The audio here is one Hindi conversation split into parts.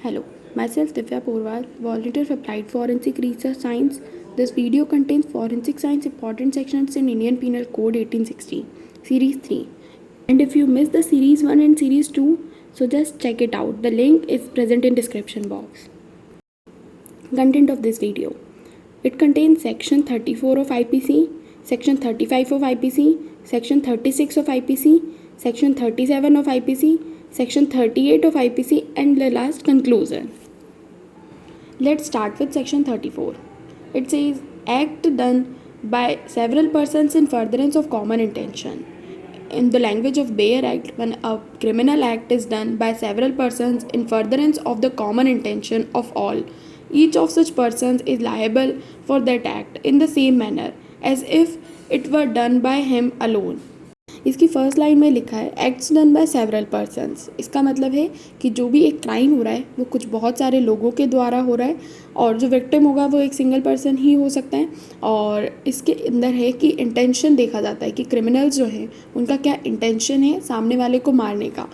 Hello, myself Divya Porwal, volunteer for Applied Forensic Research Science. This video contains forensic science important sections in Indian Penal Code 1860, Series 3. And if you missed the Series 1 and Series 2, so just check it out. The link is present in description box. Content of this video. It contains Section 34 of IPC, Section 35 of IPC, Section 36 of IPC, Section 37 of IPC, Section 38 of IPC, and the last conclusion. Let's start with Section 34. It says act done by several persons in furtherance of common intention. In the language of Bayer Act, when a criminal act is done by several persons in furtherance of the common intention of all, each of such persons is liable for that act in the same manner as if it were done by him alone. इसकी फर्स्ट लाइन में लिखा है acts done by several persons. इसका मतलब है कि जो भी एक क्राइम हो रहा है वो कुछ बहुत सारे लोगों के द्वारा हो रहा है और जो विक्टिम होगा वो एक सिंगल पर्सन ही हो सकता है। और इसके अंदर है कि इंटेंशन देखा जाता है कि क्रिमिनल्स जो हैं उनका क्या इंटेंशन है सामने वाले को मारने का।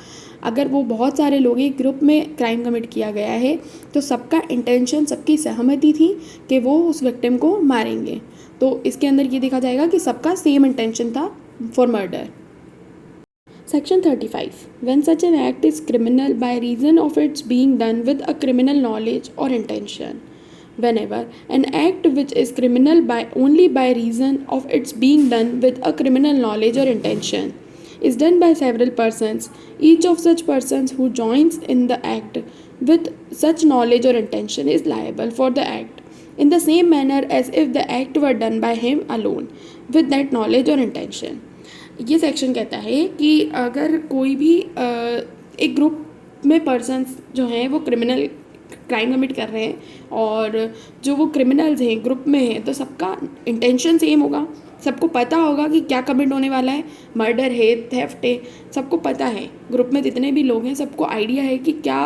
अगर वो बहुत सारे लोग एक ग्रुप में क्राइम कमिट किया गया है तो सबका इंटेंशन, सबकी सहमति थी कि वो उस विक्टिम को मारेंगे, तो इसके अंदर ये देखा जाएगा कि सबका सेम इंटेंशन था for murder. Section 35. When such an act is criminal by reason of its being done with a criminal knowledge or intention. Whenever an act which is criminal only by reason of its being done with a criminal knowledge or intention is done by several persons, each of such persons who joins in the act with such knowledge or intention is liable for the act in the same manner as if the act were done by him alone with that knowledge or intention. ये सेक्शन कहता है कि अगर कोई भी एक ग्रुप में पर्सन्स जो हैं वो क्रिमिनल क्राइम कमिट कर रहे हैं और जो वो क्रिमिनल्स हैं ग्रुप में हैं तो सबका इंटेंशन सेम होगा, सबको पता होगा कि क्या कमिट होने वाला है, मर्डर है, थेफ्ट है, सबको पता है। ग्रुप में जितने भी लोग हैं सबको आइडिया है कि क्या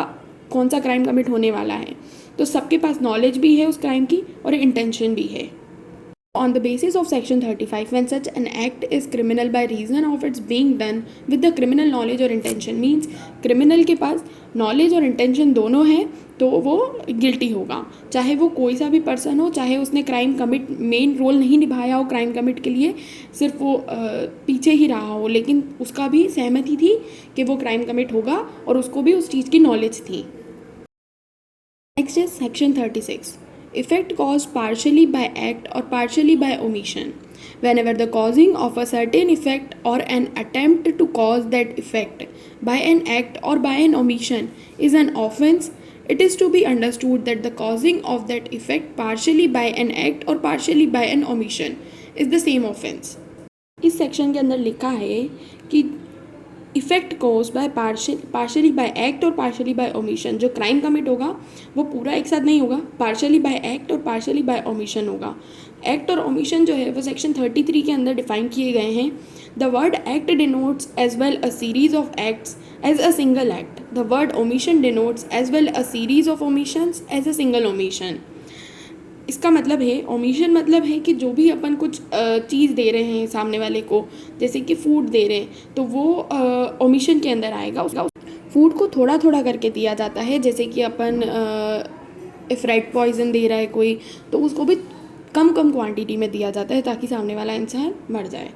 कौन सा क्राइम कमिट होने वाला है, तो सबके पास नॉलेज भी है उस क्राइम की और इंटेंशन भी है। On the basis of Section 35, when such an act is criminal by reason of its being done with the criminal knowledge or intention, means criminal के पास knowledge और intention दोनों हैं तो वो guilty होगा, चाहे वो कोई सा भी पर्सन हो, चाहे उसने क्राइम कमिट मेन रोल नहीं निभाया हो क्राइम कमिट के लिए, सिर्फ वो पीछे ही रहा हो, लेकिन उसका भी सहमति थी कि वो क्राइम कमिट होगा और उसको भी उस चीज़ की नॉलेज थी। Next is Section 36. Effect caused partially by act or partially by omission. Whenever the causing of a certain effect or an attempt to cause that effect by an act or by an omission is an offense, it is to be understood that the causing of that effect partially by an act or partially by an omission is the same offense. इस सेक्शन के अंदर लिखा है कि effect cause by partially by act और पार्शली बाय ओमिशन। जो क्राइम कमिट होगा वो पूरा एक साथ नहीं होगा, पार्शली बाय एक्ट और पार्शली बाय ओमिशन होगा। एक्ट और ओमिशन जो है वो सेक्शन 33 के अंदर डिफाइन किए गए हैं। The word act denotes as well a series of acts as a single act. The word omission denotes as well a series of omissions as a single omission. इसका मतलब है ओमिशन मतलब है कि जो भी अपन कुछ चीज़ दे रहे हैं सामने वाले को, जैसे कि फूड दे रहे हैं तो वो ओमिशन के अंदर आएगा। उसका फूड को थोड़ा थोड़ा करके दिया जाता है, जैसे कि अपन इफ़ रेड पॉइजन दे रहा है कोई तो उसको भी कम कम क्वांटिटी में दिया जाता है ताकि सामने वाला इंसान मर जाए।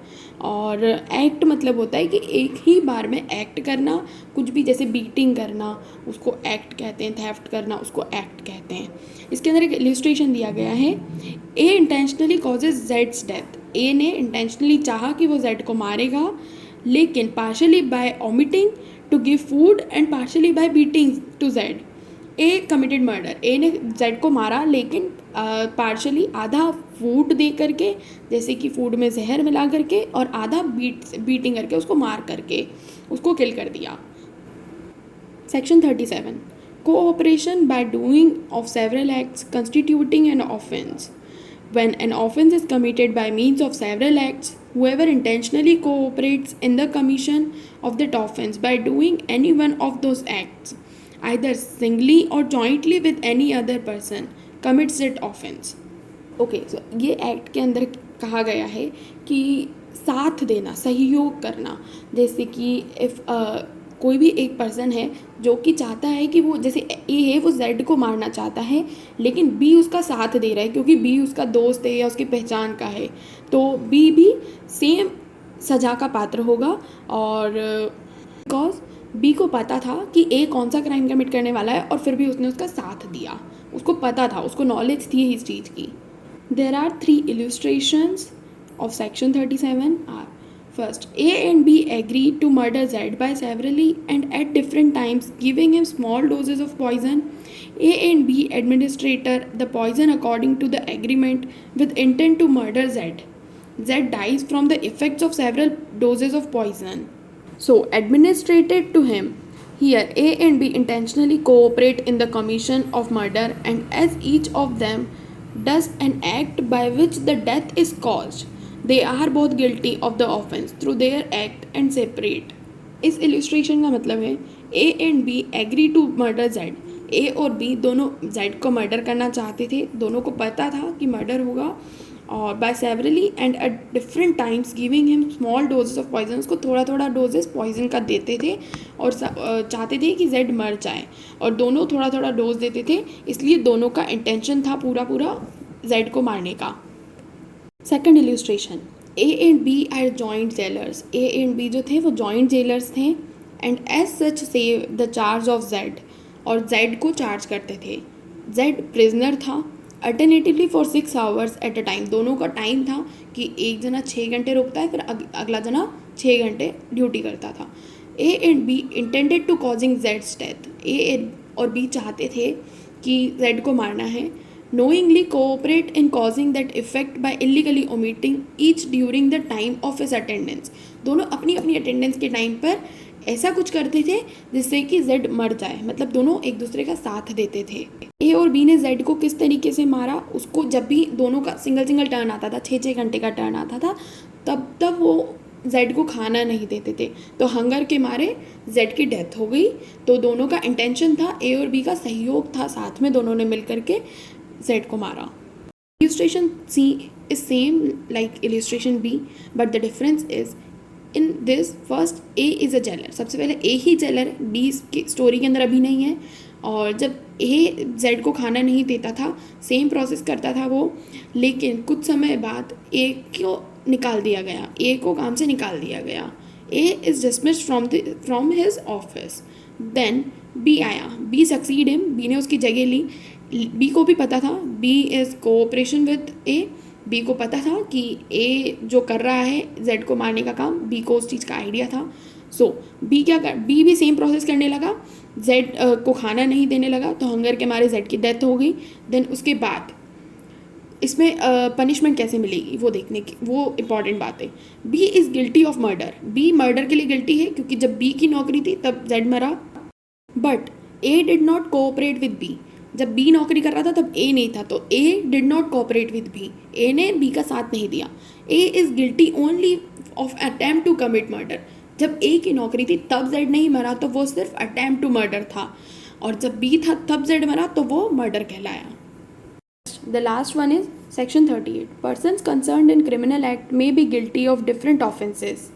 और एक्ट मतलब होता है कि एक ही बार में एक्ट करना, कुछ भी जैसे बीटिंग करना उसको एक्ट कहते हैं, थेफ्ट करना उसको एक्ट कहते हैं। इसके अंदर एक इलस्ट्रेशन दिया गया है। ए इंटेंशनली कॉजेज जेड्स डेथ। ए ने इंटेंशनली चाहा कि वो जेड को मारेगा, लेकिन partially by omitting to give food and partially by beating to Z. A committed murder. A ने जेड को मारा लेकिन पार्शली आधा फूड दे करके, जैसे कि फूड में जहर मिला करके, और आधा बीटिंग करके उसको मार करके उसको किल कर दिया। Section 37. Cooperation by doing of several acts constituting an offense. When an offense is committed by means of several acts, whoever intentionally cooperates in the commission of that offense by doing any one of those acts, either singly or jointly with any other person, commits that offense. Okay, so ये एक्ट के अंदर कहा गया है कि साथ देना, सहयोग करना, जैसे कि इफ़ कोई भी एक पर्सन है जो कि चाहता है कि वो, जैसे ए है वो जेड को मारना चाहता है, लेकिन बी उसका साथ दे रहा है क्योंकि बी उसका दोस्त है या उसकी पहचान का है, तो बी भी सेम सज़ा का पात्र होगा। और बिकॉज बी को पता था कि ए कौन सा क्राइम कमिट करने वाला है और फिर भी उसने उसका साथ दिया, उसको पता था, उसको नॉलेज थी इस चीज़ की। There are 3 illustrations of section 37 are: first, A and B agree to murder Z by severally and at different times, giving him small doses of poison. A and B administer the poison according to the agreement with intent to murder Z. Z dies from the effects of several doses of poison. So, administered to him. Here, A and B intentionally cooperate in the commission of murder, and as each of them does an act by which the death is caused, they are both guilty of the offense through their act and separate. इस illustration का मतलब है A and B agree to murder Z. A और B दोनों Z को मर्डर करना चाहते थे, दोनों को पता था कि मर्डर होगा, और by severally and at different times giving him small doses of poison, उसको थोड़ा थोड़ा डोजेस पॉइजन का देते थे और चाहते थे कि जेड मर जाए, और दोनों थोड़ा थोड़ा डोज देते थे, इसलिए दोनों का इंटेंशन था पूरा पूरा जेड को मारने का। Second illustration, A and B are joint jailers. A and B जो थे वो जॉइंट जेलर्स थे, and as such save the charge of Z, और जेड को चार्ज करते थे। जेड प्रिजनर था alternatively for 6 hours at a time, दोनों का टाइम था कि एक जना 6 घंटे रुकता है, फिर अगला जना 6 घंटे ड्यूटी करता था। A and B intended to causing जेड्स डेथ, ए और बी चाहते थे कि जेड को मारना है। knowingly cooperate in causing that effect by illegally omitting each during the time of his attendance, दोनों अपनी अपनी अटेंडेंस के टाइम पर ऐसा कुछ करते थे जिससे कि जेड मर जाए, मतलब दोनों एक दूसरे का साथ देते थे। ए और बी ने जेड को किस तरीके से मारा, उसको जब भी दोनों का सिंगल टर्न आता था, 6 घंटे का टर्न आता था, तब वो जेड को खाना नहीं देते थे, तो हंगर के मारे जेड की डेथ हो गई। तो दोनों का इंटेंशन था, ए और बी का सहयोग था, साथ में दोनों ने मिल करके जेड को मारा। Illustration C is same like illustration B, but the difference is in this first A is a jailer, सबसे पहले A ही जेलर है, B की स्टोरी के अंदर अभी नहीं है, और जब A Z को खाना नहीं देता था, सेम प्रोसेस करता था वो, लेकिन कुछ समय बाद A को निकाल दिया गया, A को काम से निकाल दिया गया। A is dismissed from his office, then B आया, B succeed him, B ने उसकी जगह ली। बी को भी पता था, B is cooperation with A, B को पता था कि ए जो कर रहा है जेड को मारने का काम, बी को उस चीज़ का आइडिया था। सो बी बी भी सेम प्रोसेस करने लगा, जेड को खाना नहीं देने लगा, तो हंगर के मारे जेड की डेथ हो गई। देन उसके बाद इसमें पनिशमेंट कैसे मिलेगी वो देखने की, वो इम्पॉर्टेंट बात है। B is guilty of murder, B murder के लिए गिल्टी है क्योंकि जब बी की नौकरी थी तब जेड मरा, but A did not cooperate with B, जब बी नौकरी कर रहा था तब ए नहीं था, तो A did not cooperate with B, A ने बी का साथ नहीं दिया। A is guilty only of attempt to commit murder, जब ए की नौकरी थी तब जेड नहीं मरा, तो वो सिर्फ अटैम्प्ट टू मर्डर था, और जब बी था तब जेड मरा, तो वो मर्डर कहलाया। The last one is section 38, persons concerned in criminal act may be guilty of different offences.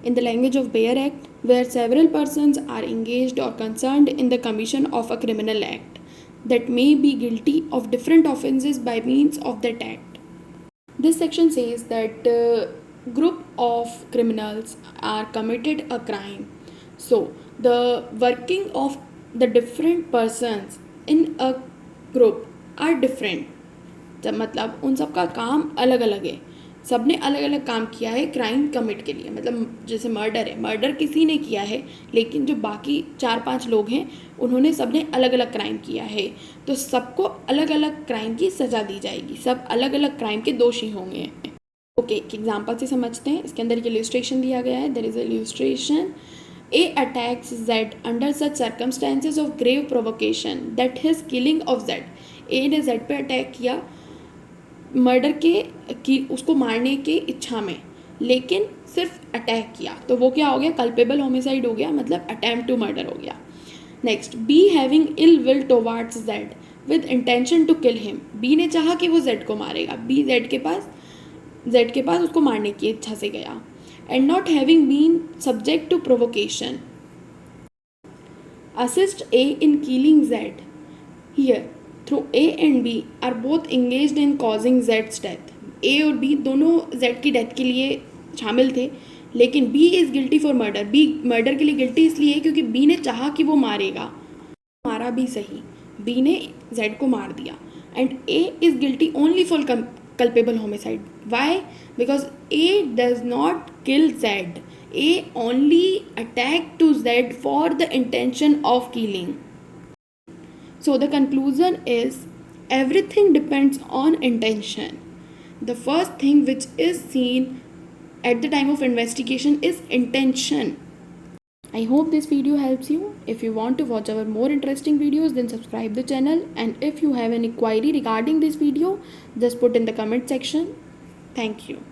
In the language of Bayer Act, where several persons are engaged or concerned in the commission of a criminal act that may be guilty of different offences by means of that act. This section says that group of criminals are committed a crime. So the working of the different persons in a group are different. जब मतलब उन सब का काम अलग अलग है, सब ने अलग अलग काम किया है क्राइम कमिट के लिए, मतलब जैसे मर्डर है, मर्डर किसी ने किया है, लेकिन जो बाकी 4-5 लोग हैं उन्होंने सब ने अलग अलग क्राइम किया है, तो सबको अलग अलग क्राइम की सज़ा दी जाएगी, सब अलग अलग क्राइम के दोषी होंगे। ओके, एक एग्जाम्पल से समझते हैं। इसके अंदर इल्यूस्ट्रेशन दिया गया है। There is illustration, A attacks Z under such circumstances of grave provocation that his killing of Z. A ने जेड पे अटैक किया मर्डर की उसको मारने की इच्छा में, लेकिन सिर्फ अटैक किया, तो वो क्या हो गया, कल्पेबल होमिसाइड हो गया, मतलब अटैम्प्ट टू मर्डर हो गया। Next, B having ill will towards Z with intention to kill him, B ने चाहा कि वो जेड को मारेगा, बी जेड के पास उसको मारने की इच्छा से गया। And not having been subject to provocation, assist A in killing Z. Here, through A and B are both engaged in causing Z's death. A और B दोनों Z की डेथ के लिए शामिल थे, लेकिन B is guilty for murder. B murder के लिए गिल्टी इसलिए है क्योंकि B ने चाहा कि वो मारेगा, मारा भी सही, B ने Z को मार दिया. And A is guilty only for culpable homicide. Why? Because A does not kill Z. A only attacked to Z for the intention of killing. So the conclusion is everything depends on intention. The first thing which is seen at the time of investigation is intention. I hope this video helps you. If you want to watch our more interesting videos, then subscribe the channel, and if you have any query regarding this video, just put in the comment section. Thank you.